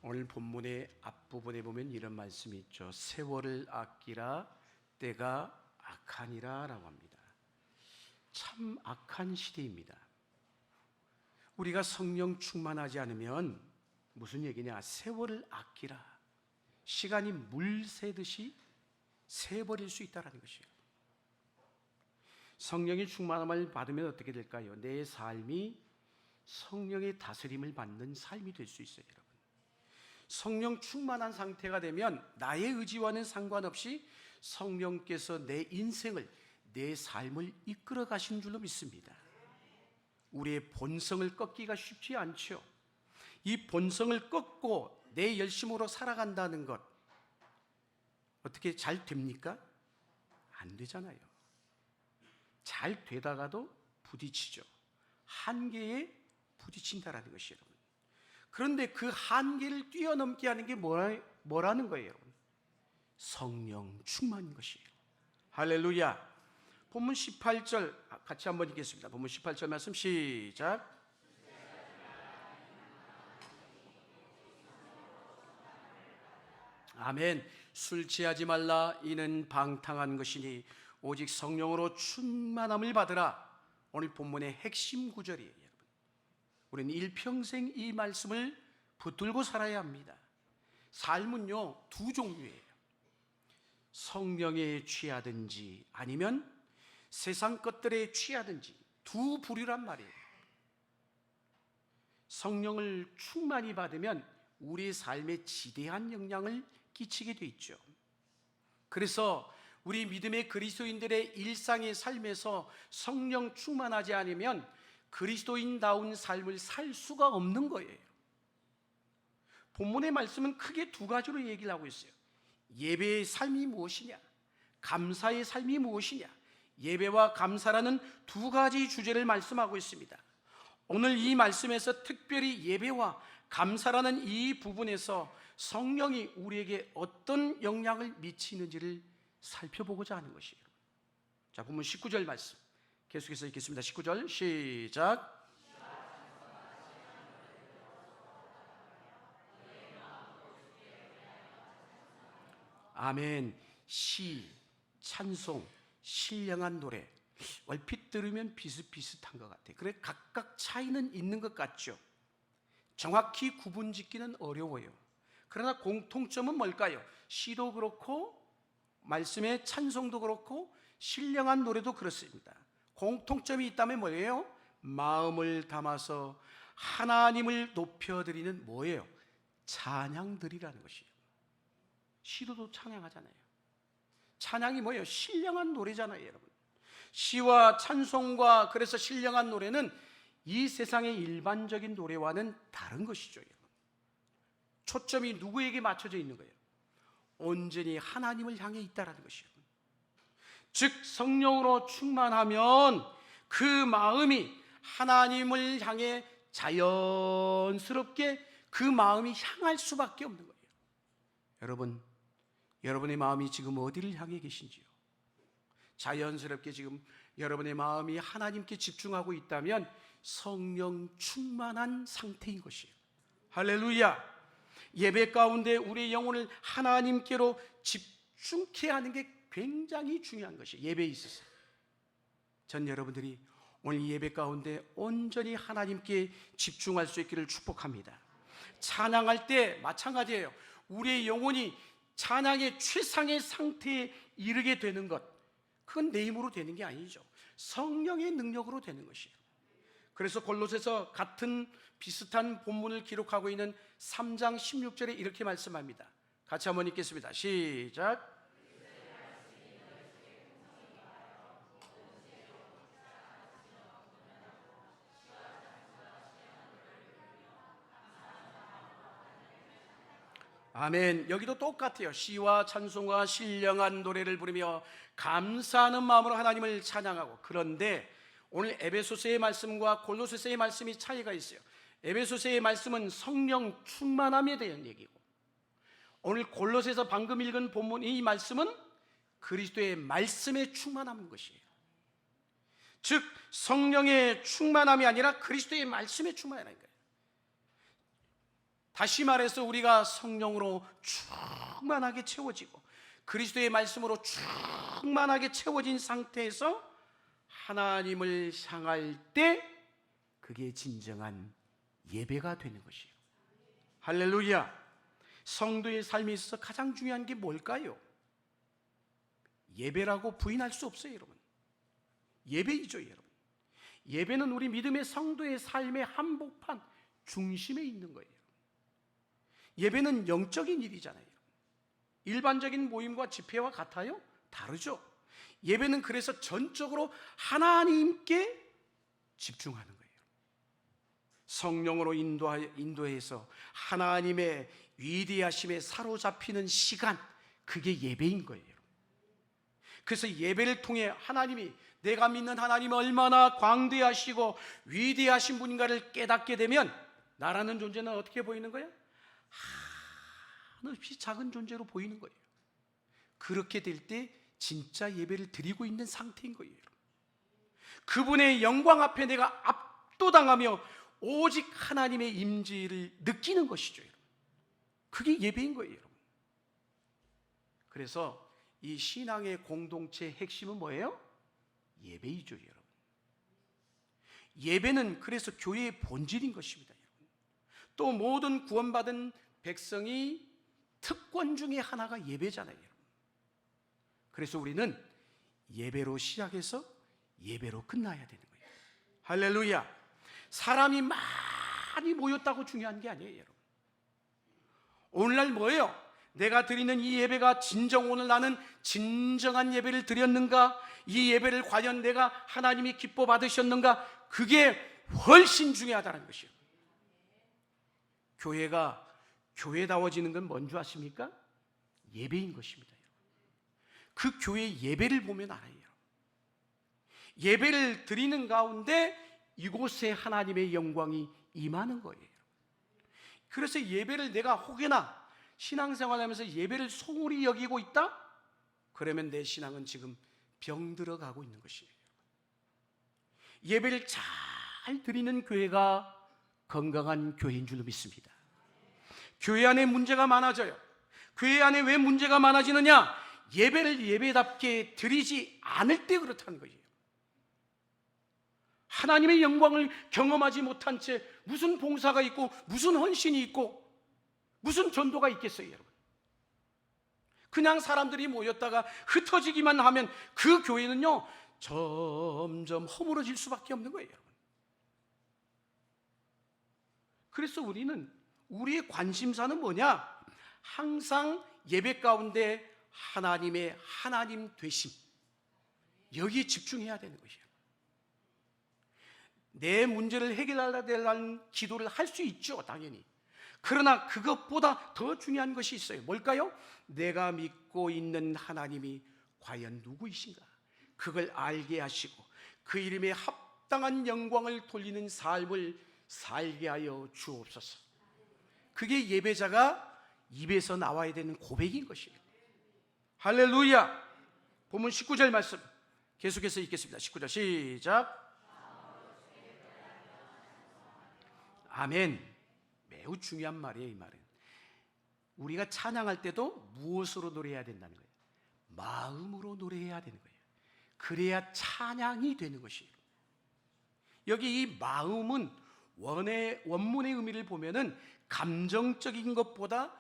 오늘 본문의 앞부분에 보면 이런 말씀이 있죠. 세월을 아끼라 때가 악하니라 라고 합니다. 참 악한 시대입니다. 우리가 성령 충만하지 않으면 무슨 얘기냐? 세월을 아끼라. 시간이 물 새듯이 새버릴 수 있다는 것이에요. 성령의 충만함을 받으면 어떻게 될까요? 내 삶이 성령의 다스림을 받는 삶이 될 수 있어요, 여러분. 성령 충만한 상태가 되면 나의 의지와는 상관없이 성령께서 내 인생을, 내 삶을 이끌어 가신 줄로 믿습니다. 우리의 본성을 꺾기가 쉽지 않죠. 이 본성을 꺾고 내 열심으로 살아간다는 것, 어떻게 잘 됩니까? 안 되잖아요. 잘 되다가도 부딪히죠. 한계에 부딪힌다라는 것이에요, 여러분. 그런데 그 한계를 뛰어넘게 하는 게 뭐라는 거예요, 여러분? 성령 충만인 것이에요. 할렐루야. 본문 18절 같이 한번 읽겠습니다. 본문 18절 말씀 시작. 아멘. 술 취하지 말라. 이는 방탕한 것이니 오직 성령으로 충만함을 받으라. 오늘 본문의 핵심 구절이에요, 여러분. 우리는 일평생 이 말씀을 붙들고 살아야 합니다. 삶은요, 두 종류예요. 성령에 취하든지 아니면 세상 것들에 취하든지 두 부류란 말이에요. 성령을 충만히 받으면 우리의 삶에 지대한 영향을 끼치게 돼 있죠. 그래서 우리 믿음의 그리스도인들의 일상의 삶에서 성령 충만하지 않으면 그리스도인다운 삶을 살 수가 없는 거예요. 본문의 말씀은 크게 두 가지로 얘기를 하고 있어요. 예배의 삶이 무엇이냐, 감사의 삶이 무엇이냐. 예배와 감사라는 두 가지 주제를 말씀하고 있습니다. 오늘 이 말씀에서 특별히 예배와 감사라는 이 부분에서 성령이 우리에게 어떤 영향을 미치는지를 살펴보고자 하는 것이에요. 자, 본문 19절 말씀 계속해서 읽겠습니다. 19절 시작. 아멘. 시, 찬송, 신령한 노래, 얼핏 들으면 비슷비슷한 것 같아요. 그래 각각 차이는 있는 것 같죠. 정확히 구분짓기는 어려워요. 그러나 공통점은 뭘까요? 시도 그렇고 말씀의 찬송도 그렇고 신령한 노래도 그렇습니다. 공통점이 있다면 뭐예요? 마음을 담아서 하나님을 높여드리는 뭐예요? 찬양들이라는 것이에요. 시도도 찬양하잖아요. 찬양이 뭐예요? 신령한 노래잖아요, 여러분. 시와 찬송과 그래서 신령한 노래는 이 세상의 일반적인 노래와는 다른 것이죠, 여러분. 초점이 누구에게 맞춰져 있는 거예요? 온전히 하나님을 향해 있다라는 것이에요. 즉 성령으로 충만하면 그 마음이 하나님을 향해 자연스럽게 그 마음이 향할 수밖에 없는 거예요. 여러분, 여러분의 마음이 지금 어디를 향해 계신지요? 자연스럽게 지금 여러분의 마음이 하나님께 집중하고 있다면 성령 충만한 상태인 것이에요. 할렐루야. 예배 가운데 우리의 영혼을 하나님께로 집중케 하는 게 굉장히 중요한 것이에요. 예배에 있어서 전 여러분들이 오늘 예배 가운데 온전히 하나님께 집중할 수 있기를 축복합니다. 찬양할 때 마찬가지예요. 우리의 영혼이 찬양의 최상의 상태에 이르게 되는 것, 그건 내 힘으로 되는 게 아니죠. 성령의 능력으로 되는 것이에요. 그래서 골로새서 같은 비슷한 본문을 기록하고 있는 3장 16절에 이렇게 말씀합니다. 같이 한번 읽겠습니다. 시작. 아멘. 여기도 똑같아요. 시와 찬송과 신령한 노래를 부르며 감사하는 마음으로 하나님을 찬양하고. 그런데 오늘 에베소서의 말씀과 골로새서의 말씀이 차이가 있어요. 에베소서의 말씀은 성령 충만함에 대한 얘기고, 오늘 골로새서 방금 읽은 본문 이 말씀은 그리스도의 말씀에 충만한 것이에요. 즉 성령의 충만함이 아니라 그리스도의 말씀에 충만하는 거예요. 다시 말해서 우리가 성령으로 충만하게 채워지고 그리스도의 말씀으로 충만하게 채워진 상태에서 하나님을 향할 때 그게 진정한 예배가 되는 것이에요. 할렐루야. 성도의 삶에 있어서 가장 중요한 게 뭘까요? 예배라고 부인할 수 없어요, 여러분. 예배이죠, 여러분. 예배는 우리 믿음의 성도의 삶의 한복판 중심에 있는 거예요. 예배는 영적인 일이잖아요. 일반적인 모임과 집회와 같아요? 다르죠. 예배는 그래서 전적으로 하나님께 집중하는 거예요. 성령으로 인도해서 하나님의 위대하심에 사로잡히는 시간, 그게 예배인 거예요. 그래서 예배를 통해 하나님이, 내가 믿는 하나님이 얼마나 광대하시고 위대하신 분인가를 깨닫게 되면 나라는 존재는 어떻게 보이는 거예요? 한없이 작은 존재로 보이는 거예요. 그렇게 될 때 진짜 예배를 드리고 있는 상태인 거예요. 그분의 영광 앞에 내가 압도당하며 오직 하나님의 임재를 느끼는 것이죠. 그게 예배인 거예요. 그래서 이 신앙의 공동체의 핵심은 뭐예요? 예배이죠, 여러분. 예배는 그래서 교회의 본질인 것입니다, 여러분. 또 모든 구원받은 백성이 특권 중에 하나가 예배잖아요, 여러분. 그래서 우리는 예배로 시작해서 예배로 끝나야 되는 거예요. 할렐루야. 사람이 많이 모였다고 중요한 게 아니에요, 여러분. 오늘날 뭐예요? 내가 드리는 이 예배가 오늘 나는 진정한 예배를 드렸는가? 이 예배를 과연 내가 하나님이 기뻐 받으셨는가? 그게 훨씬 중요하다는 것이에요. 교회가 교회다워지는 건 뭔지 아십니까? 예배인 것입니다. 그 교회의 예배를 보면 알아요. 예배를 드리는 가운데 이곳에 하나님의 영광이 임하는 거예요. 그래서 예배를 내가 혹여나 신앙생활하면서 예배를 소홀히 여기고 있다? 그러면 내 신앙은 지금 병들어가고 있는 것이에요. 예배를 잘 드리는 교회가 건강한 교회인 줄 믿습니다. 교회 안에 문제가 많아져요. 교회 안에 왜 문제가 많아지느냐? 예배를 예배답게 드리지 않을 때 그렇다는 거예요. 하나님의 영광을 경험하지 못한 채 무슨 봉사가 있고 무슨 헌신이 있고 무슨 전도가 있겠어요, 여러분? 그냥 사람들이 모였다가 흩어지기만 하면 그 교회는요 점점 허물어질 수밖에 없는 거예요, 여러분. 그래서 우리는 우리의 관심사는 뭐냐? 항상 예배 가운데 하나님의 하나님 되심, 여기에 집중해야 되는 것이에요. 내 문제를 해결하려는 기도를 할 수 있죠, 당연히. 그러나 그것보다 더 중요한 것이 있어요. 뭘까요? 내가 믿고 있는 하나님이 과연 누구이신가? 그걸 알게 하시고 그 이름에 합당한 영광을 돌리는 삶을 살게 하여 주옵소서. 그게 예배자가 입에서 나와야 되는 고백인 것이에요. 할렐루야. 본문 19절 말씀 계속해서 읽겠습니다. 19절 시작. 아멘. 매우 중요한 말이에요, 이 말은. 우리가 찬양할 때도 무엇으로 노래해야 된다는 거예요? 마음으로 노래해야 되는 거예요. 그래야 찬양이 되는 것이에요. 여기 이 마음은 원문의 의미를 보면은 감정적인 것보다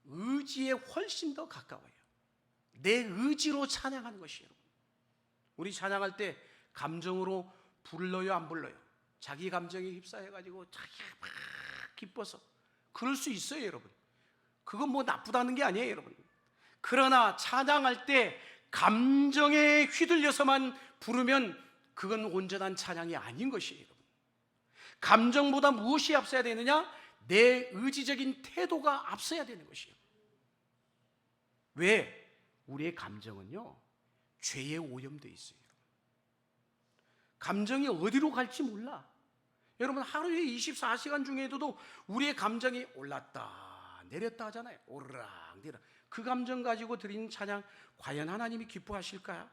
의지에 훨씬 더 가까워요. 내 의지로 찬양하는 것이에요. 우리 찬양할 때 감정으로 불러요, 안 불러요? 자기 감정에 휩싸여가지고 자기가 막 기뻐서 그럴 수 있어요, 여러분. 그건 뭐 나쁘다는 게 아니에요, 여러분. 그러나 찬양할 때 감정에 휘둘려서만 부르면 그건 온전한 찬양이 아닌 것이에요, 여러분. 감정보다 무엇이 앞서야 되느냐? 내 의지적인 태도가 앞서야 되는 것이에요. 왜? 우리의 감정은요 죄에 오염되어 있어요. 감정이 어디로 갈지 몰라. 여러분, 하루에 24시간 중에도 우리의 감정이 올랐다 내렸다 하잖아요. 오르락 내리락. 그 감정 가지고 드리는 찬양 과연 하나님이 기뻐하실까요?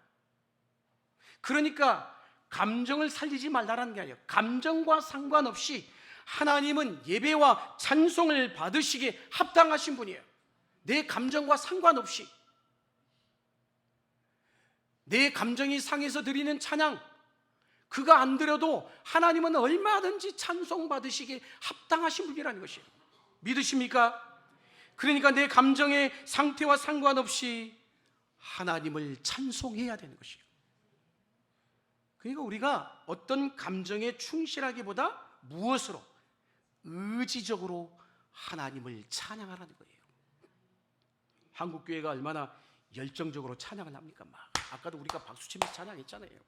그러니까 감정을 살리지 말라는 게 아니에요. 감정과 상관없이 하나님은 예배와 찬송을 받으시기에 합당하신 분이에요. 내 감정과 상관없이, 내 감정이 상해서 드리는 찬양, 그거 안 드려도 하나님은 얼마든지 찬송 받으시기에 합당하신 분이라는 것이에요. 믿으십니까? 그러니까 내 감정의 상태와 상관없이 하나님을 찬송해야 되는 것이에요. 그러니까 우리가 어떤 감정에 충실하기보다 무엇으로? 의지적으로 하나님을 찬양하라는 거예요. 한국교회가 얼마나 열정적으로 찬양을 합니까? 막 아까도 우리가 박수치면서 찬양했잖아요.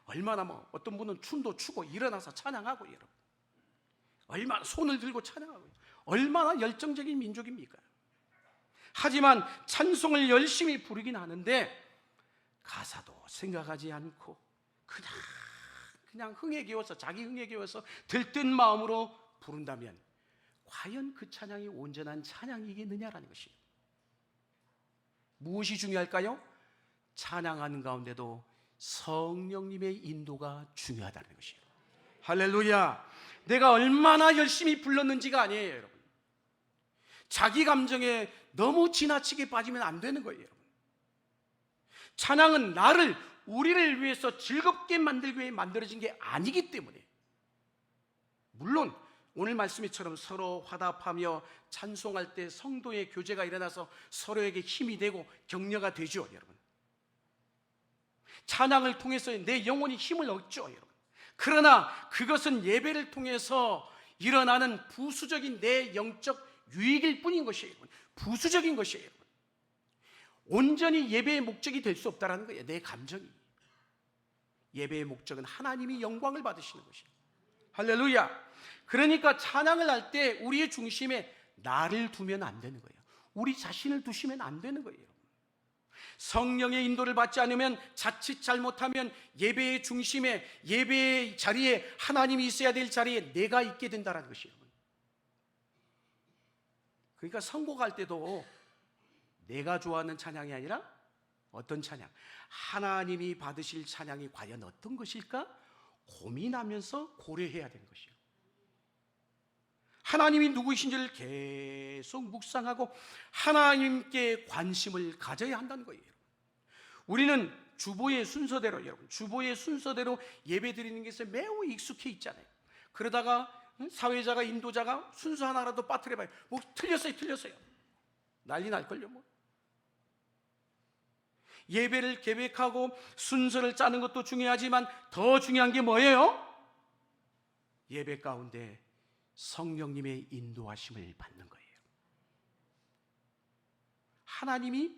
얼마나 어떤 분은 춤도 추고 일어나서 찬양하고, 여러분 얼마나 손을 들고 찬양하고, 얼마나 열정적인 민족입니까? 하지만 찬송을 열심히 부르긴 하는데 가사도 생각하지 않고 그냥 흥에 겨워서, 자기 흥에 겨워서 들뜬 마음으로 부른다면 과연 그 찬양이 온전한 찬양이겠느냐라는 것이에요. 무엇이 중요할까요? 찬양하는 가운데도 성령님의 인도가 중요하다는 것이에요. 할렐루야. 내가 얼마나 열심히 불렀는지가 아니에요, 여러분. 자기 감정에 너무 지나치게 빠지면 안 되는 거예요, 여러분. 찬양은 우리를 위해서 즐겁게 만들기 위해 만들어진 게 아니기 때문에, 물론 오늘 말씀처럼 서로 화답하며 찬송할 때 성도의 교제가 일어나서 서로에게 힘이 되고 격려가 되죠, 여러분. 찬양을 통해서 내 영혼이 힘을 얻죠, 여러분. 그러나 그것은 예배를 통해서 일어나는 부수적인 내 영적 유익일 뿐인 것이에요. 부수적인 것이에요. 온전히 예배의 목적이 될 수 없다는 거예요. 내 감정이. 예배의 목적은 하나님이 영광을 받으시는 것이에요. 할렐루야. 그러니까 찬양을 할 때 우리의 중심에 나를 두면 안 되는 거예요. 우리 자신을 두시면 안 되는 거예요. 성령의 인도를 받지 않으면, 자칫 잘못하면 예배의 중심에, 예배의 자리에, 하나님이 있어야 될 자리에 내가 있게 된다는 것이에요. 그러니까 선곡할 때도 내가 좋아하는 찬양이 아니라 어떤 찬양, 하나님이 받으실 찬양이 과연 어떤 것일까 고민하면서 고려해야 되는 것이에요. 하나님이 누구이신지를 계속 묵상하고 하나님께 관심을 가져야 한다는 거예요. 우리는 주보의 순서대로, 여러분, 주보의 순서대로 예배 드리는 것에 매우 익숙해 있잖아요. 그러다가 사회자가, 인도자가 순서 하나라도 빠뜨려봐요. 틀렸어요. 난리 날걸요. 예배를 계획하고 순서를 짜는 것도 중요하지만 더 중요한 게 뭐예요? 예배 가운데 성령님의 인도하심을 받는 거예요. 하나님이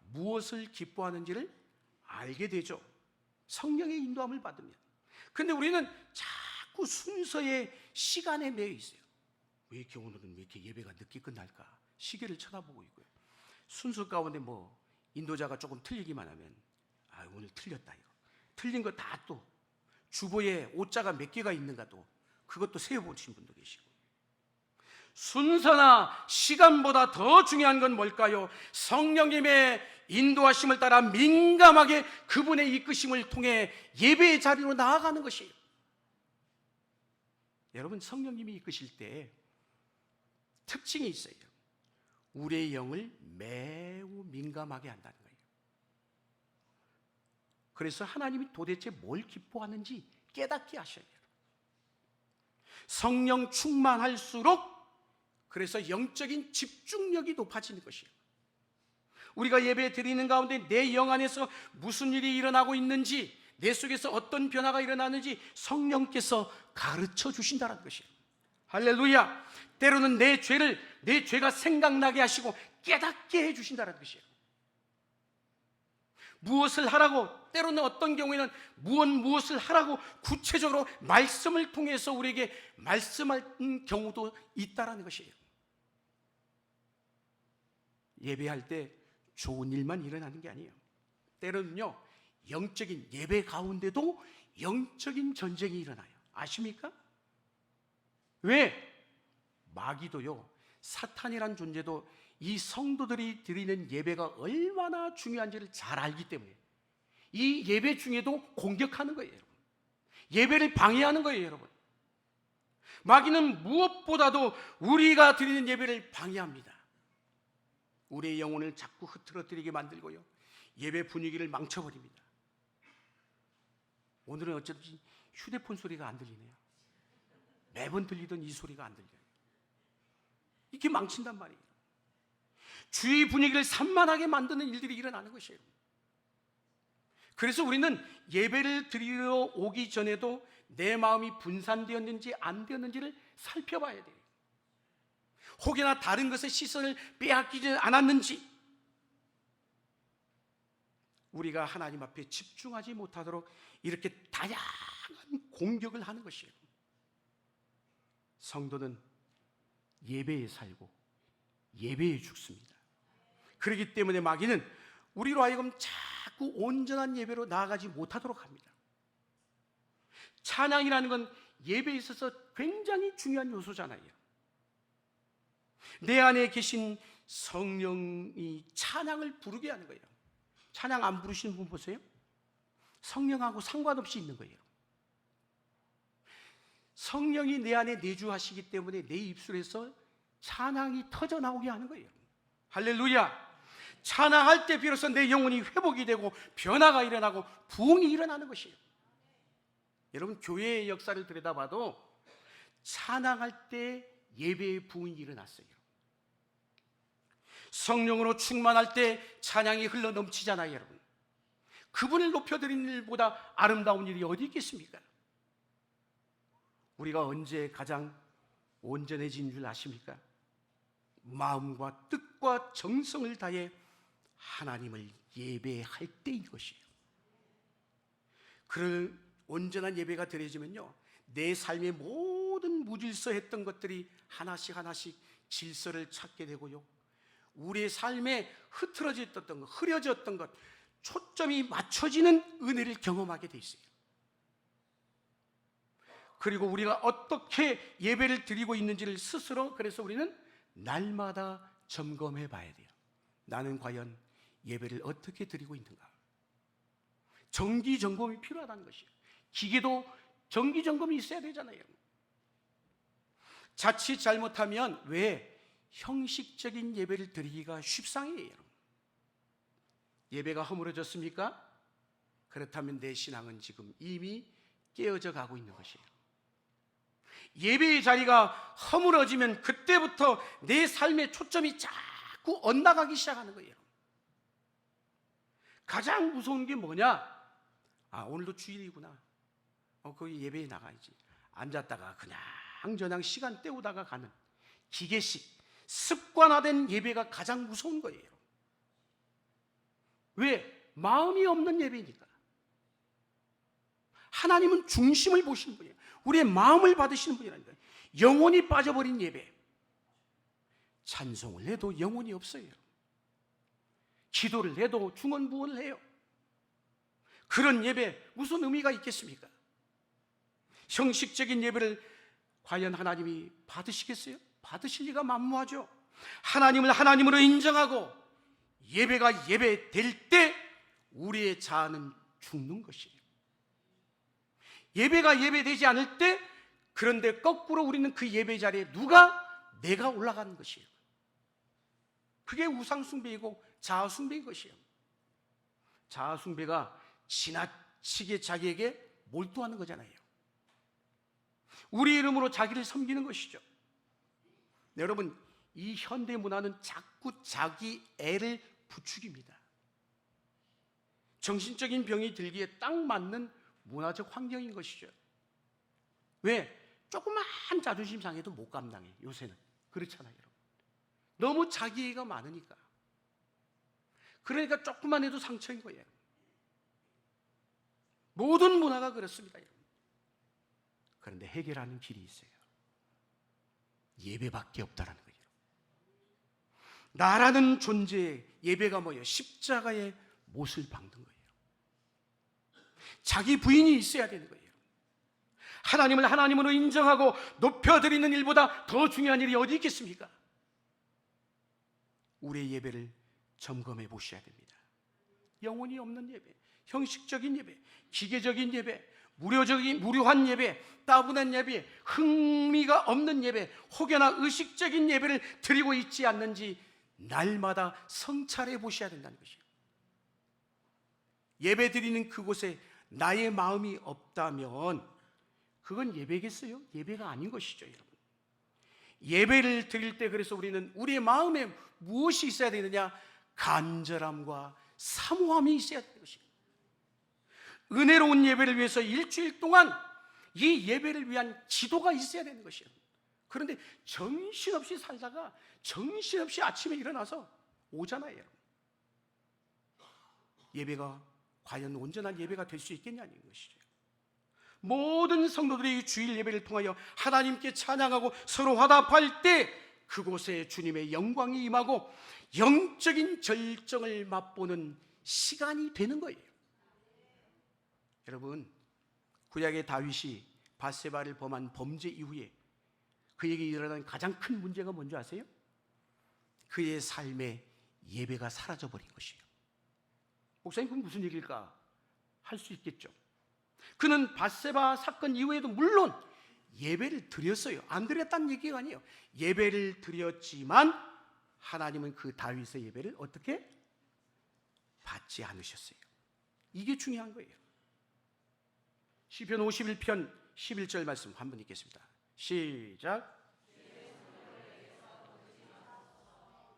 무엇을 기뻐하는지를 알게 되죠. 성령의 인도함을 받으면. 그런데 우리는 자꾸 순서의 시간에 매여 있어요. 왜 이렇게 오늘은 왜 이렇게 예배가 늦게 끝날까? 시계를 쳐다보고 있고요. 순서 가운데 인도자가 조금 틀리기만 하면 오늘 틀렸다, 이거 틀린 거 다 또 주보에 오자가 몇 개가 있는가도 그것도 세어보신 분도 계시고. 순서나 시간보다 더 중요한 건 뭘까요? 성령님의 인도하심을 따라 민감하게 그분의 이끄심을 통해 예배의 자리로 나아가는 것이에요. 여러분, 성령님이 이끄실 때 특징이 있어요. 우리의 영을 매우 민감하게 한다는 거예요. 그래서 하나님이 도대체 뭘 기뻐하는지 깨닫게 하셔야 돼요. 성령 충만할수록 그래서 영적인 집중력이 높아지는 것이에요. 우리가 예배 드리는 가운데 내 영 안에서 무슨 일이 일어나고 있는지, 내 속에서 어떤 변화가 일어나는지 성령께서 가르쳐 주신다는 것이에요. 할렐루야. 때로는 내 죄가 생각나게 하시고 깨닫게 해주신다는 것이에요. 무엇을 하라고, 때로는 어떤 경우에는 무엇을 하라고 구체적으로 말씀을 통해서 우리에게 말씀하는 경우도 있다는 것이에요. 예배할 때 좋은 일만 일어나는 게 아니에요. 때로는요, 영적인 예배 가운데도 영적인 전쟁이 일어나요. 아십니까? 왜? 마귀도요, 사탄이란 존재도 이 성도들이 드리는 예배가 얼마나 중요한지를 잘 알기 때문에 이 예배 중에도 공격하는 거예요, 여러분. 예배를 방해하는 거예요, 여러분. 마귀는 무엇보다도 우리가 드리는 예배를 방해합니다. 우리의 영혼을 자꾸 흐트러뜨리게 만들고요, 예배 분위기를 망쳐버립니다. 오늘은 어쩐지 휴대폰 소리가 안 들리네요. 매번 들리던 이 소리가 안 들려요. 이렇게 망친단 말이에요. 주의 분위기를 산만하게 만드는 일들이 일어나는 것이에요. 그래서 우리는 예배를 드리러 오기 전에도 내 마음이 분산되었는지 안 되었는지를 살펴봐야 돼요. 혹여나 다른 것에 시선을 빼앗기지 않았는지, 우리가 하나님 앞에 집중하지 못하도록 이렇게 다양한 공격을 하는 것이에요. 성도는 예배에 살고 예배에 죽습니다. 그렇기 때문에 마귀는 우리로 하여금 자꾸 온전한 예배로 나아가지 못하도록 합니다. 찬양이라는 건 예배에 있어서 굉장히 중요한 요소잖아요. 내 안에 계신 성령이 찬양을 부르게 하는 거예요. 찬양 안 부르시는 분 보세요. 성령하고 상관없이 있는 거예요. 성령이 내 안에 내주하시기 때문에 내 입술에서 찬양이 터져 나오게 하는 거예요. 할렐루야. 찬양할 때 비로소 내 영혼이 회복이 되고 변화가 일어나고 부흥이 일어나는 것이에요. 여러분, 교회의 역사를 들여다봐도 찬양할 때 예배의 부흥이 일어났어요. 성령으로 충만할 때 찬양이 흘러 넘치잖아요, 여러분. 그분을 높여드리는 일보다 아름다운 일이 어디 있겠습니까? 우리가 언제 가장 온전해진 줄 아십니까? 마음과 뜻과 정성을 다해 하나님을 예배할 때인 것이에요. 그럴 온전한 예배가 드려지면요, 내 삶의 모든 무질서했던 것들이 하나씩 하나씩 질서를 찾게 되고요, 우리의 삶에 흐트러졌던 것, 흐려졌던 것, 초점이 맞춰지는 은혜를 경험하게 돼 있어요. 그리고 우리가 어떻게 예배를 드리고 있는지를 스스로, 그래서 우리는 날마다 점검해 봐야 돼요. 나는 과연 예배를 어떻게 드리고 있는가? 정기 점검이 필요하다는 것이에요. 기계도 정기 점검이 있어야 되잖아요. 자칫 잘못하면 왜 형식적인 예배를 드리기가 쉽상이에요. 예배가 허물어졌습니까? 그렇다면 내 신앙은 지금 이미 깨어져 가고 있는 것이에요. 예배의 자리가 허물어지면 그때부터 내 삶의 초점이 자꾸 엇나가기 시작하는 거예요. 가장 무서운 게 뭐냐? 오늘도 주일이구나. 거기 예배에 나가야지. 앉았다가 그냥 시간 때우다가 가는 기계식, 습관화된 예배가 가장 무서운 거예요. 왜? 마음이 없는 예배니까. 하나님은 중심을 보시는 분이에요. 우리의 마음을 받으시는 분이라니까. 영혼이 빠져버린 예배, 찬송을 해도 영혼이 없어요. 기도를 해도 중언부언을 해요. 그런 예배 무슨 의미가 있겠습니까? 형식적인 예배를 과연 하나님이 받으시겠어요? 받으실 리가 만무하죠. 하나님을 하나님으로 인정하고 예배가 예배될 때 우리의 자아는 죽는 것이에요. 예배가 예배되지 않을 때, 그런데 거꾸로 우리는 그 예배 자리에 내가 올라가는 것이에요. 그게 우상숭배이고 자아숭배인 것이에요. 자아숭배가 지나치게 자기에게 몰두하는 거잖아요. 우리 이름으로 자기를 섬기는 것이죠. 여러분, 이 현대 문화는 자꾸 자기 애를 부추깁니다. 정신적인 병이 들기에 딱 맞는 문화적 환경인 것이죠. 왜? 조그만 자존심 상해도 못 감당해, 요새는. 그렇잖아요, 여러분. 너무 자기애가 많으니까. 그러니까 조금만 해도 상처인 거예요. 모든 문화가 그렇습니다, 여러분. 그런데 해결하는 길이 있어요. 예배밖에 없다라는 거예요. 나라는 존재의 예배가 뭐예요? 십자가의 못을 박는 거예요. 자기 부인이 있어야 되는 거예요. 하나님을 하나님으로 인정하고 높여드리는 일보다 더 중요한 일이 어디 있겠습니까? 우리의 예배를 점검해 보셔야 됩니다. 영혼이 없는 예배, 형식적인 예배, 기계적인 예배, 무료한 예배, 따분한 예배, 흥미가 없는 예배, 혹여나 의식적인 예배를 드리고 있지 않는지 날마다 성찰해 보셔야 된다는 것이에요. 예배 드리는 그곳에 나의 마음이 없다면 그건 예배겠어요? 예배가 아닌 것이죠, 여러분. 예배를 드릴 때 그래서 우리는 우리의 마음에 무엇이 있어야 되느냐? 간절함과 사모함이 있어야 되는 것입니다. 은혜로운 예배를 위해서 일주일 동안 이 예배를 위한 지도가 있어야 되는 것이에요. 그런데 정신없이 살다가 정신없이 아침에 일어나서 오잖아요, 여러분. 예배가 과연 온전한 예배가 될 수 있겠냐는 것이죠. 모든 성도들이 주일 예배를 통하여 하나님께 찬양하고 서로 화답할 때 그곳에 주님의 영광이 임하고 영적인 절정을 맛보는 시간이 되는 거예요. 여러분, 구약의 다윗이 밧세바를 범한 범죄 이후에 그에게 일어난 가장 큰 문제가 뭔지 아세요? 그의 삶에 예배가 사라져버린 것이에요. 목사님, 그건 무슨 얘기일까? 할 수 있겠죠. 그는 밧세바 사건 이후에도 물론 예배를 드렸어요. 안 드렸다는 얘기가 아니에요. 예배를 드렸지만 하나님은 그 다윗의 예배를 어떻게? 받지 않으셨어요. 이게 중요한 거예요. 시편 51편 11절 말씀 한번 읽겠습니다. 시작.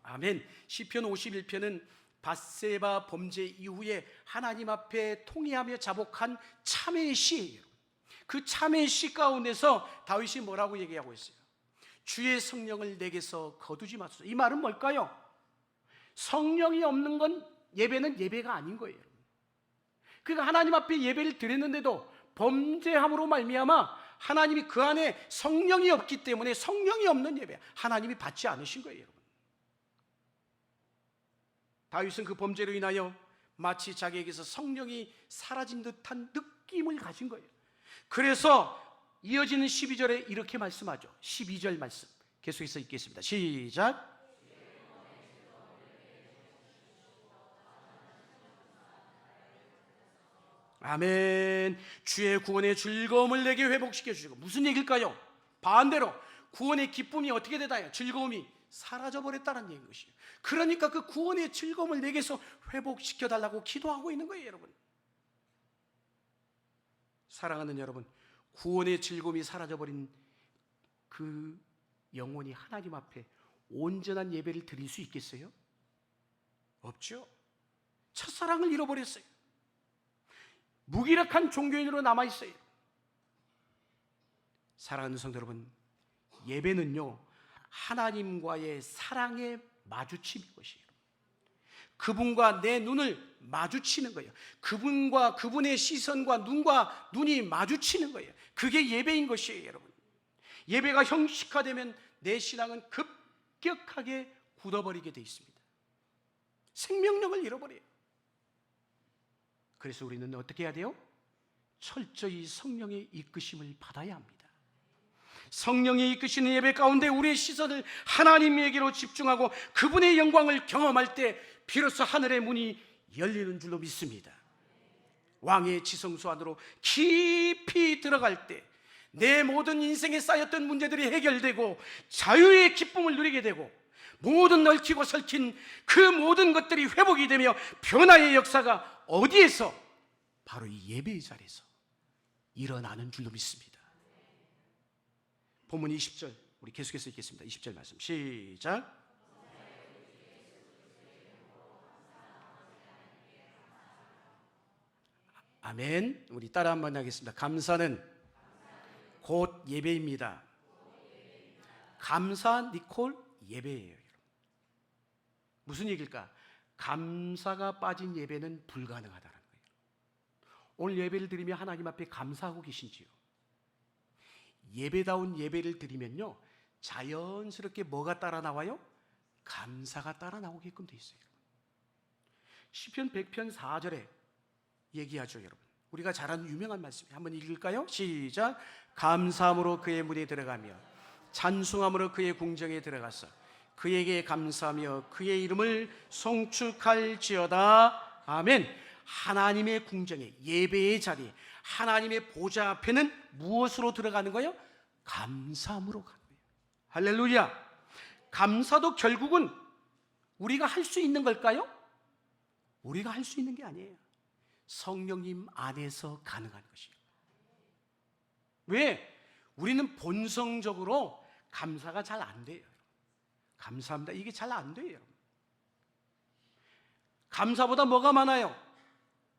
아멘. 시편 51편은 밧세바 범죄 이후에 하나님 앞에 통회하며 자복한 참회의 시예요. 그 참회의 시 가운데서 다윗이 뭐라고 얘기하고 있어요? 주의 성령을 내게서 거두지 마소서. 이 말은 뭘까요? 성령이 없는 건 예배는 예배가 아닌 거예요. 그러니까 하나님 앞에 예배를 드렸는데도 범죄함으로 말미암아 하나님이 그 안에 성령이 없기 때문에 성령이 없는 예배, 하나님이 받지 않으신 거예요, 여러분. 다윗은 그 범죄로 인하여 마치 자기에게서 성령이 사라진 듯한 느낌을 가진 거예요. 그래서 이어지는 12절에 이렇게 말씀하죠. 12절 말씀 계속해서 읽겠습니다. 시작. 아멘. 주의 구원의 즐거움을 내게 회복시켜 주시고. 무슨 얘기일까요? 반대로 구원의 기쁨이 어떻게 되다요? 즐거움이 사라져버렸다는 얘기인 것이에요. 그러니까 그 구원의 즐거움을 내게서 회복시켜달라고 기도하고 있는 거예요, 여러분. 사랑하는 여러분, 구원의 즐거움이 사라져버린 그 영혼이 하나님 앞에 온전한 예배를 드릴 수 있겠어요? 없죠. 첫사랑을 잃어버렸어요. 무기력한 종교인으로 남아있어요. 사랑하는 성도 여러분, 예배는요 하나님과의 사랑의 마주침인 것이에요. 그분과 내 눈을 마주치는 거예요. 그분과 그분의 시선과 눈과 눈이 마주치는 거예요. 그게 예배인 것이에요, 여러분. 예배가 형식화되면 내 신앙은 급격하게 굳어버리게 돼 있습니다. 생명력을 잃어버려요. 그래서 우리는 어떻게 해야 돼요? 철저히 성령의 이끄심을 받아야 합니다. 성령이 이끄시는 예배 가운데 우리의 시선을 하나님에게로 집중하고 그분의 영광을 경험할 때 비로소 하늘의 문이 열리는 줄로 믿습니다. 왕의 지성소 안으로 깊이 들어갈 때 내 모든 인생에 쌓였던 문제들이 해결되고 자유의 기쁨을 누리게 되고 모든 얽히고 설킨 그 모든 것들이 회복이 되며 변화의 역사가 어디에서? 바로 이 예배의 자리에서 일어나는 줄로 믿습니다. 본문 20절 우리 계속해서 읽겠습니다. 20절 말씀 시작. 아멘. 우리 따라 한번 하겠습니다. 감사는 곧 예배입니다. 감사 니콜 예배예요. 무슨 얘기일까? 감사가 빠진 예배는 불가능하다는 거예요. 오늘 예배를 드리며 하나님 앞에 감사하고 계신지요? 예배다운 예배를 드리면요 자연스럽게 뭐가 따라 나와요? 감사가 따라 나오게끔 돼 있어요. 시편 100편 4절에 얘기하죠, 여러분. 우리가 잘 아는 유명한 말씀이에요. 한번 읽을까요? 시작. 감사함으로 그의 문에 들어가며 찬송함으로 그의 궁정에 들어가서 그에게 감사하며 그의 이름을 송축할지어다. 아멘. 하나님의 궁정에, 예배의 자리에, 하나님의 보좌 앞에는 무엇으로 들어가는 거예요? 감사함으로 가는 거예요. 할렐루야. 감사도 결국은 우리가 할 수 있는 걸까요? 우리가 할 수 있는 게 아니에요. 성령님 안에서 가능한 것이에요. 왜? 우리는 본성적으로 감사가 잘 안 돼요. 감사합니다, 이게 잘 안 돼요. 감사보다 뭐가 많아요?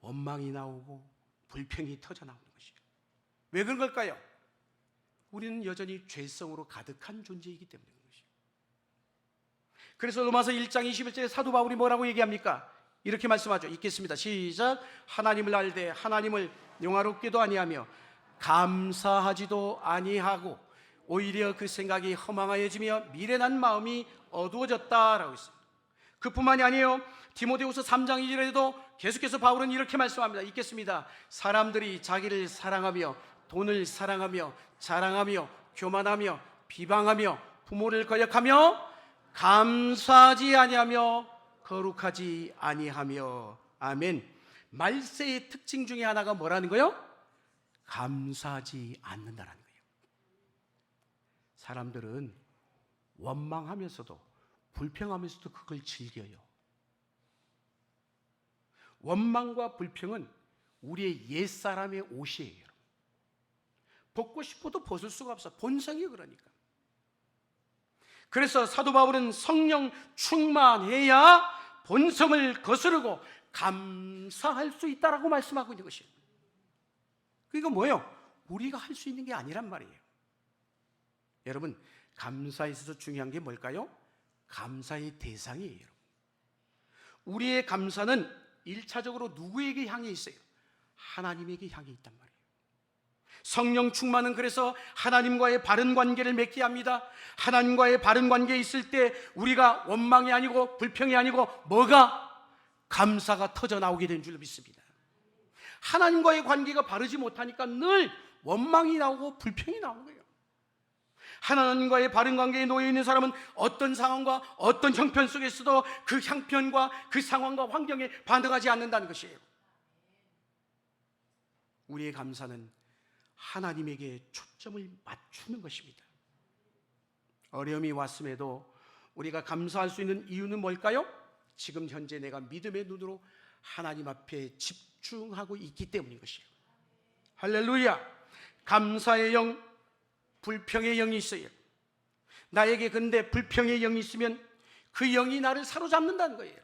원망이 나오고 불평이 터져 나오는 것이에요. 왜 그런 걸까요? 우리는 여전히 죄성으로 가득한 존재이기 때문에 그런 것이에요. 그래서 로마서 1장 21절에 사도 바울이 뭐라고 얘기합니까? 이렇게 말씀하죠. 읽겠습니다. 시작. 하나님을 알되 하나님을 영화롭게도 아니하며 감사하지도 아니하고 오히려 그 생각이 허망하여지며 미련한 마음이 어두워졌다라고 했어요. 그뿐만이 아니에요. 디모데후서 3장 2절에도 계속해서 바울은 이렇게 말씀합니다. 읽겠습니다. 사람들이 자기를 사랑하며 돈을 사랑하며 자랑하며 교만하며 비방하며 부모를 거역하며 감사하지 아니하며 거룩하지 아니하며. 아멘. 말세의 특징 중에 하나가 뭐라는 거예요? 감사하지 않는다라는 거예요. 사람들은 원망하면서도 불평하면서도 그걸 즐겨요. 원망과 불평은 우리의 옛사람의 옷이에요. 벗고 싶어도 벗을 수가 없어. 본성이 그러니까. 그래서 사도 바울은 성령 충만해야 본성을 거스르고 감사할 수 있다라고 말씀하고 있는 것이에요. 그러니까 뭐예요? 우리가 할 수 있는 게 아니란 말이에요. 여러분, 감사에 있어서 중요한 게 뭘까요? 감사의 대상이에요. 우리의 감사는 1차적으로 누구에게 향해 있어요? 하나님에게 향해 있단 말이에요. 성령 충만은 그래서 하나님과의 바른 관계를 맺게 합니다. 하나님과의 바른 관계에 있을 때 우리가 원망이 아니고 불평이 아니고 뭐가? 감사가 터져 나오게 된 줄로 믿습니다. 하나님과의 관계가 바르지 못하니까 늘 원망이 나오고 불평이 나오는 거예요. 하나님과의 바른 관계에 놓여 있는 사람은 어떤 상황과 어떤 형편 속에서도 그 형편과 그 상황과 환경에 반응하지 않는다는 것이에요. 우리의 감사는 하나님에게 초점을 맞추는 것입니다. 어려움이 왔음에도 우리가 감사할 수 있는 이유는 뭘까요? 지금 현재 내가 믿음의 눈으로 하나님 앞에 집중하고 있기 때문인 것이에요. 할렐루야. 감사의 영, 불평의 영이 있어요. 나에게 근데 불평의 영이 있으면 그 영이 나를 사로잡는다는 거예요.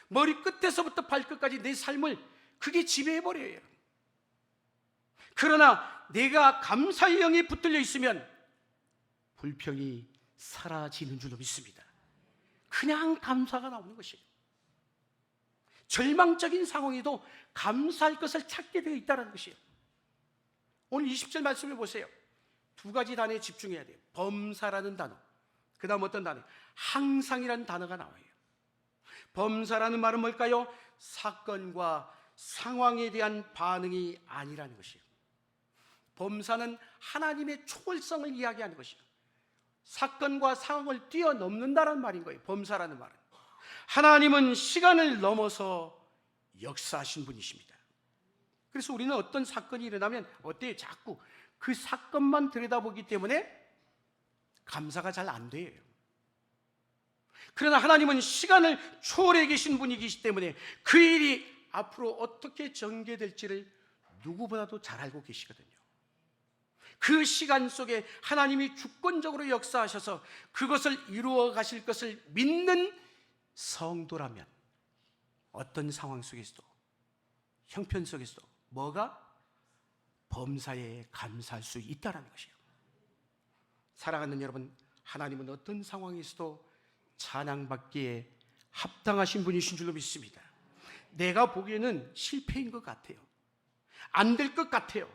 머리끝에서부터 발끝까지 내 삶을 그게 지배해버려요. 그러나 내가 감사의 영이 붙들려 있으면 불평이 사라지는 줄로 믿습니다. 그냥 감사가 나오는 것이에요. 절망적인 상황에도 감사할 것을 찾게 되어 있다는 것이에요. 오늘 20절 말씀을 보세요. 두 가지 단어에 집중해야 돼요. 범사라는 단어, 그 다음 어떤 단어? 항상이라는 단어가 나와요. 범사라는 말은 뭘까요? 사건과 상황에 대한 반응이 아니라는 것이에요. 범사는 하나님의 초월성을 이야기하는 것이에요. 사건과 상황을 뛰어넘는다는 말인 거예요. 범사라는 말은 하나님은 시간을 넘어서 역사하신 분이십니다. 그래서 우리는 어떤 사건이 일어나면 어때요? 자꾸 그 사건만 들여다보기 때문에 감사가 잘 안 돼요. 그러나 하나님은 시간을 초월해 계신 분이기 때문에 그 일이 앞으로 어떻게 전개될지를 누구보다도 잘 알고 계시거든요. 그 시간 속에 하나님이 주권적으로 역사하셔서 그것을 이루어 가실 것을 믿는 성도라면 어떤 상황 속에서도, 형편 속에서도 뭐가? 범사에 감사할 수 있다는 것이에요. 사랑하는 여러분, 하나님은 어떤 상황에서도 찬양받기에 합당하신 분이신 줄로 믿습니다. 내가 보기에는 실패인 것 같아요. 안 될 것 같아요.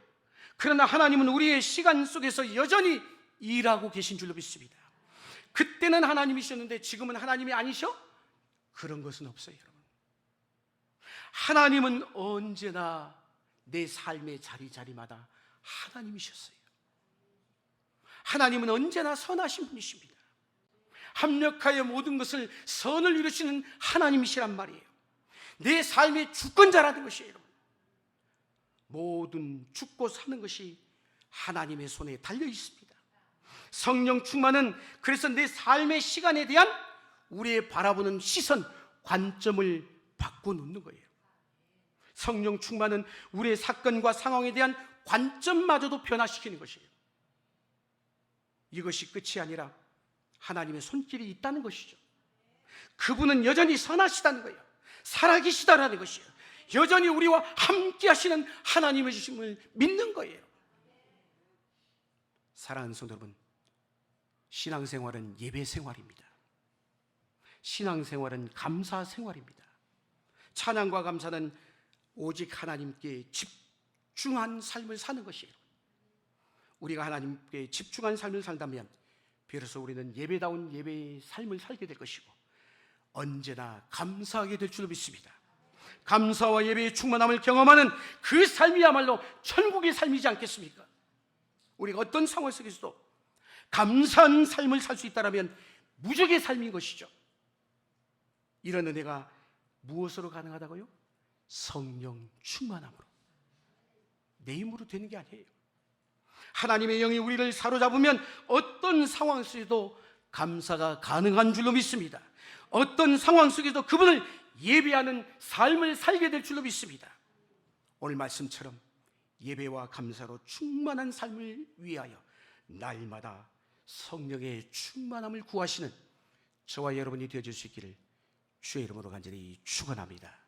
그러나 하나님은 우리의 시간 속에서 여전히 일하고 계신 줄로 믿습니다. 그때는 하나님이셨는데 지금은 하나님이 아니셔? 그런 것은 없어요, 여러분. 하나님은 언제나 내 삶의 자리자리마다 하나님이셨어요. 하나님은 언제나 선하신 분이십니다. 합력하여 모든 것을 선을 이루시는 하나님이시란 말이에요. 내 삶의 주권자라는 것이에요. 여러분, 모든 죽고 사는 것이 하나님의 손에 달려 있습니다. 성령 충만은 그래서 내 삶의 시간에 대한 우리의 바라보는 시선, 관점을 바꿔놓는 거예요. 성령 충만은 우리의 사건과 상황에 대한 관점마저도 변화시키는 것이에요. 이것이 끝이 아니라 하나님의 손길이 있다는 것이죠. 그분은 여전히 선하시다는 거예요. 살아계시다라는 것이에요. 여전히 우리와 함께 하시는 하나님의 주심을 믿는 거예요. 사랑하는 성도 여러분, 신앙생활은 예배생활입니다. 신앙생활은 감사생활입니다. 찬양과 감사는 오직 하나님께 집중한 삶을 사는 것이에요. 우리가 하나님께 집중한 삶을 살다면 비로소 우리는 예배다운 예배의 삶을 살게 될 것이고 언제나 감사하게 될 줄로 믿습니다. 감사와 예배의 충만함을 경험하는 그 삶이야말로 천국의 삶이지 않겠습니까? 우리가 어떤 상황 속에서도 감사한 삶을 살 수 있다면 무적의 삶인 것이죠. 이런 은혜가 무엇으로 가능하다고요? 성령 충만함으로. 내 힘으로 되는 게 아니에요. 하나님의 영이 우리를 사로잡으면 어떤 상황 속에도 감사가 가능한 줄로 믿습니다. 어떤 상황 속에도 그분을 예배하는 삶을 살게 될 줄로 믿습니다. 오늘 말씀처럼 예배와 감사로 충만한 삶을 위하여 날마다 성령의 충만함을 구하시는 저와 여러분이 되어줄 수 있기를 주의 이름으로 간절히 축원합니다.